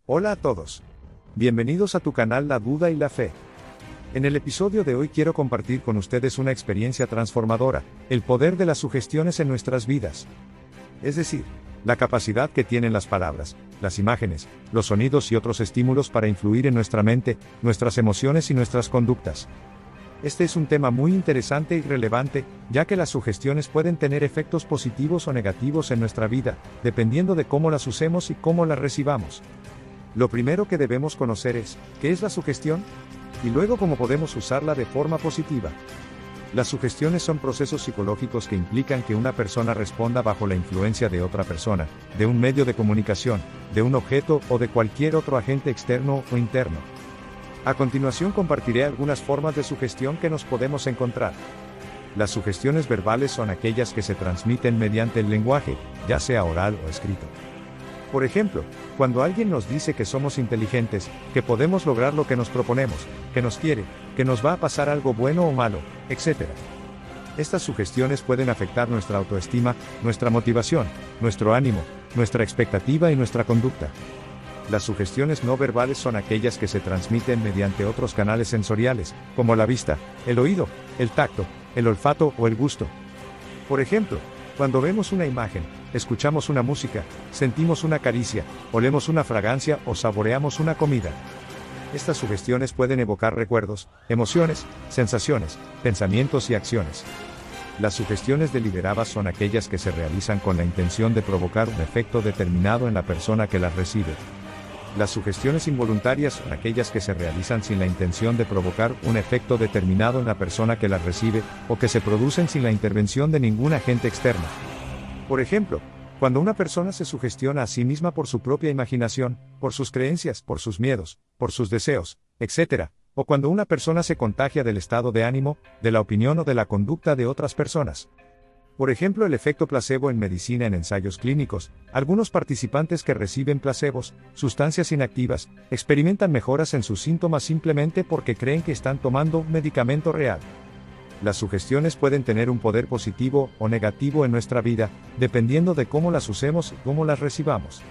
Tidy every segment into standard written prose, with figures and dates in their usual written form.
Hola a todos. Bienvenidos a tu canal La Duda y la Fe. En el episodio de hoy quiero compartir con ustedes una experiencia transformadora, el poder de las sugestiones en nuestras vidas. Es decir, la capacidad que tienen las palabras, las imágenes, los sonidos y otros estímulos para influir en nuestra mente, nuestras emociones y nuestras conductas. Este es un tema muy interesante y relevante, ya que las sugestiones pueden tener efectos positivos o negativos en nuestra vida, dependiendo de cómo las usemos y cómo las recibamos. Lo primero que debemos conocer es, ¿qué es la sugestión? Y luego cómo podemos usarla de forma positiva. Las sugestiones son procesos psicológicos que implican que una persona responda bajo la influencia de otra persona, de un medio de comunicación, de un objeto o de cualquier otro agente externo o interno. A continuación compartiré algunas formas de sugestión que nos podemos encontrar. Las sugestiones verbales son aquellas que se transmiten mediante el lenguaje, ya sea oral o escrito. Por ejemplo, cuando alguien nos dice que somos inteligentes, que podemos lograr lo que nos proponemos, que nos quiere, que nos va a pasar algo bueno o malo, etc. Estas sugestiones pueden afectar nuestra autoestima, nuestra motivación, nuestro ánimo, nuestra expectativa y nuestra conducta. Las sugestiones no verbales son aquellas que se transmiten mediante otros canales sensoriales, como la vista, el oído, el tacto, el olfato o el gusto. Por ejemplo, cuando vemos una imagen, escuchamos una música, sentimos una caricia, olemos una fragancia o saboreamos una comida. Estas sugestiones pueden evocar recuerdos, emociones, sensaciones, pensamientos y acciones. Las sugestiones deliberadas son aquellas que se realizan con la intención de provocar un efecto determinado en la persona que las recibe. Las sugestiones involuntarias son aquellas que se realizan sin la intención de provocar un efecto determinado en la persona que las recibe, o que se producen sin la intervención de ningún agente externo. Por ejemplo, cuando una persona se sugestiona a sí misma por su propia imaginación, por sus creencias, por sus miedos, por sus deseos, etc., o cuando una persona se contagia del estado de ánimo, de la opinión o de la conducta de otras personas. Por ejemplo, el efecto placebo en medicina en ensayos clínicos. Algunos participantes que reciben placebos, sustancias inactivas, experimentan mejoras en sus síntomas simplemente porque creen que están tomando un medicamento real. Las sugestiones pueden tener un poder positivo o negativo en nuestra vida, dependiendo de cómo las usemos y cómo las recibamos.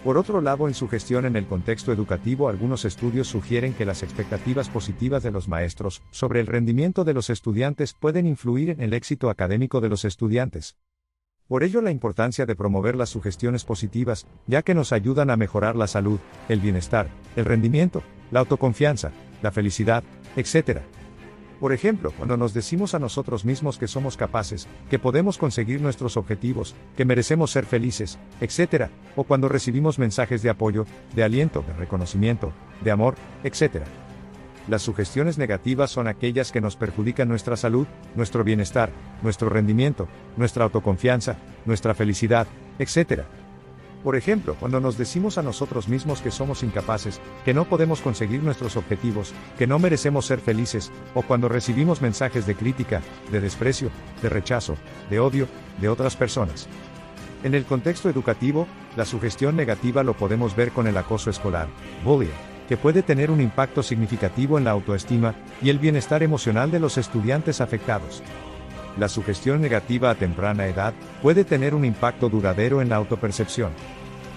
Por otro lado, en sugestión en el contexto educativo, algunos estudios sugieren que las expectativas positivas de los maestros sobre el rendimiento de los estudiantes pueden influir en el éxito académico de los estudiantes. Por ello, la importancia de promover las sugestiones positivas, ya que nos ayudan a mejorar la salud, el bienestar, el rendimiento, la autoconfianza, la felicidad, etc. Por ejemplo, cuando nos decimos a nosotros mismos que somos capaces, que podemos conseguir nuestros objetivos, que merecemos ser felices, etc., o cuando recibimos mensajes de apoyo, de aliento, de reconocimiento, de amor, etc. Las sugestiones negativas son aquellas que nos perjudican nuestra salud, nuestro bienestar, nuestro rendimiento, nuestra autoconfianza, nuestra felicidad, etc. Por ejemplo, cuando nos decimos a nosotros mismos que somos incapaces, que no podemos conseguir nuestros objetivos, que no merecemos ser felices, o cuando recibimos mensajes de crítica, de desprecio, de rechazo, de odio, de otras personas. En el contexto educativo, la sugestión negativa lo podemos ver con el acoso escolar, bullying, que puede tener un impacto significativo en la autoestima y el bienestar emocional de los estudiantes afectados. La sugestión negativa a temprana edad puede tener un impacto duradero en la autopercepción.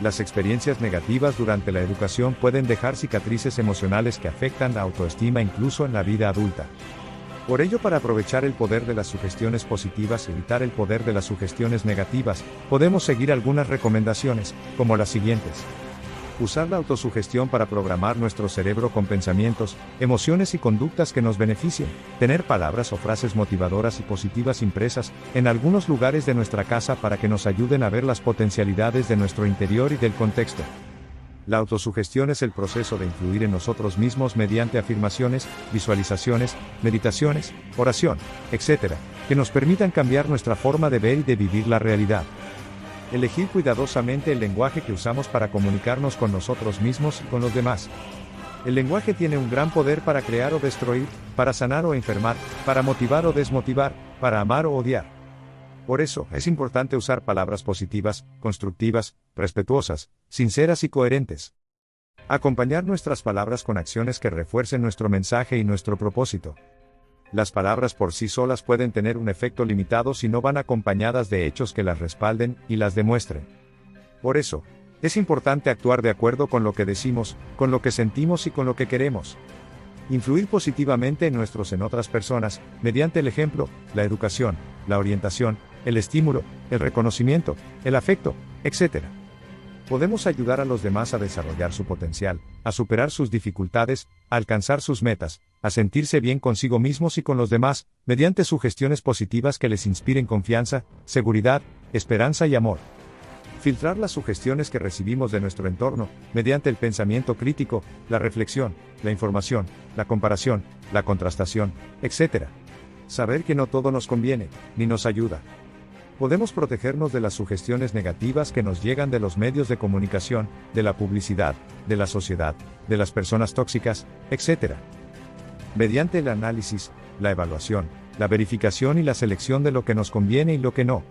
Las experiencias negativas durante la educación pueden dejar cicatrices emocionales que afectan la autoestima incluso en la vida adulta. Por ello, para aprovechar el poder de las sugestiones positivas y evitar el poder de las sugestiones negativas, podemos seguir algunas recomendaciones, como las siguientes. Usar la autosugestión para programar nuestro cerebro con pensamientos, emociones y conductas que nos beneficien. Tener palabras o frases motivadoras y positivas impresas en algunos lugares de nuestra casa para que nos ayuden a ver las potencialidades de nuestro interior y del contexto. La autosugestión es el proceso de influir en nosotros mismos mediante afirmaciones, visualizaciones, meditaciones, oración, etc., que nos permitan cambiar nuestra forma de ver y de vivir la realidad. Elegir cuidadosamente el lenguaje que usamos para comunicarnos con nosotros mismos y con los demás. El lenguaje tiene un gran poder para crear o destruir, para sanar o enfermar, para motivar o desmotivar, para amar o odiar. Por eso, es importante usar palabras positivas, constructivas, respetuosas, sinceras y coherentes. Acompañar nuestras palabras con acciones que refuercen nuestro mensaje y nuestro propósito. Las palabras por sí solas pueden tener un efecto limitado si no van acompañadas de hechos que las respalden y las demuestren. Por eso, Es importante actuar de acuerdo con lo que decimos, con lo que sentimos y con lo que queremos. Influir positivamente en otras personas, mediante el ejemplo, la educación, la orientación, el estímulo, el reconocimiento, el afecto, etc. Podemos ayudar a los demás a desarrollar su potencial, a superar sus dificultades, a alcanzar sus metas, a sentirse bien consigo mismos y con los demás, mediante sugestiones positivas que les inspiren confianza, seguridad, esperanza y amor. Filtrar las sugestiones que recibimos de nuestro entorno, mediante el pensamiento crítico, la reflexión, la información, la comparación, la contrastación, etc. Saber que no todo nos conviene, ni nos ayuda. Podemos protegernos de las sugestiones negativas que nos llegan de los medios de comunicación, de la publicidad, de la sociedad, de las personas tóxicas, etc. Mediante el análisis, la evaluación, la verificación y la selección de lo que nos conviene y lo que no.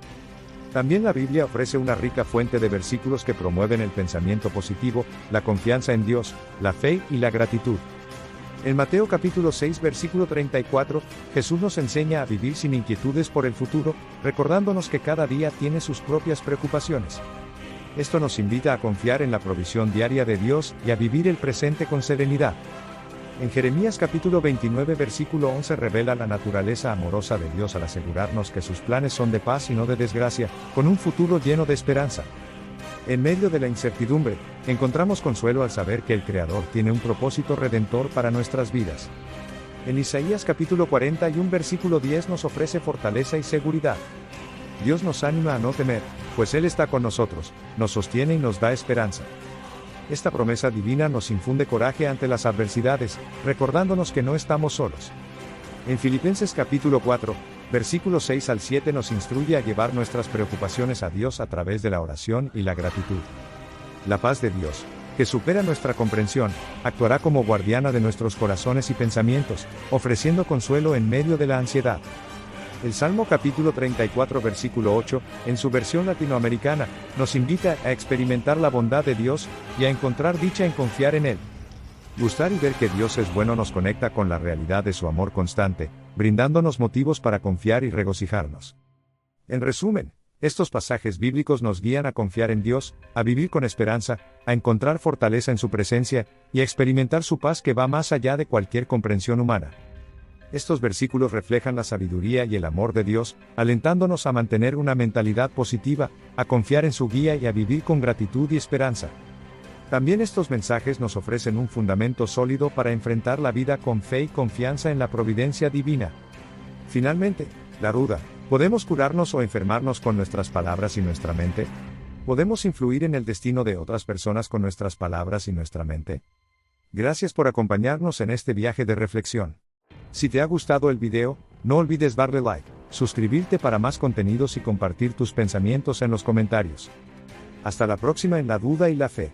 También la Biblia ofrece una rica fuente de versículos que promueven el pensamiento positivo, la confianza en Dios, la fe y la gratitud. En Mateo capítulo 6 versículo 34, Jesús nos enseña a vivir sin inquietudes por el futuro, recordándonos que cada día tiene sus propias preocupaciones. Esto nos invita a confiar en la provisión diaria de Dios y a vivir el presente con serenidad. En Jeremías capítulo 29 versículo 11 revela la naturaleza amorosa de Dios al asegurarnos que sus planes son de paz y no de desgracia, con un futuro lleno de esperanza. En medio de la incertidumbre, encontramos consuelo al saber que el Creador tiene un propósito redentor para nuestras vidas. En Isaías capítulo 41 versículo 10 nos ofrece fortaleza y seguridad. Dios nos anima a no temer, pues Él está con nosotros, nos sostiene y nos da esperanza. Esta promesa divina nos infunde coraje ante las adversidades, recordándonos que no estamos solos. En Filipenses capítulo 4, versículos 6 al 7 nos instruye a llevar nuestras preocupaciones a Dios a través de la oración y la gratitud. La paz de Dios, que supera nuestra comprensión, actuará como guardiana de nuestros corazones y pensamientos, ofreciendo consuelo en medio de la ansiedad. El Salmo capítulo 34 versículo 8, en su versión latinoamericana, nos invita a experimentar la bondad de Dios, y a encontrar dicha en confiar en Él. Gustar y ver que Dios es bueno nos conecta con la realidad de su amor constante, brindándonos motivos para confiar y regocijarnos. En resumen, estos pasajes bíblicos nos guían a confiar en Dios, a vivir con esperanza, a encontrar fortaleza en su presencia, y a experimentar su paz que va más allá de cualquier comprensión humana. Estos versículos reflejan la sabiduría y el amor de Dios, alentándonos a mantener una mentalidad positiva, a confiar en su guía y a vivir con gratitud y esperanza. También estos mensajes nos ofrecen un fundamento sólido para enfrentar la vida con fe y confianza en la providencia divina. Finalmente, la duda: ¿podemos curarnos o enfermarnos con nuestras palabras y nuestra mente? ¿Podemos influir en el destino de otras personas con nuestras palabras y nuestra mente? Gracias por acompañarnos en este viaje de reflexión. Si te ha gustado el video, no olvides darle like, suscribirte para más contenidos y compartir tus pensamientos en los comentarios. Hasta la próxima en La Duda y la Fe.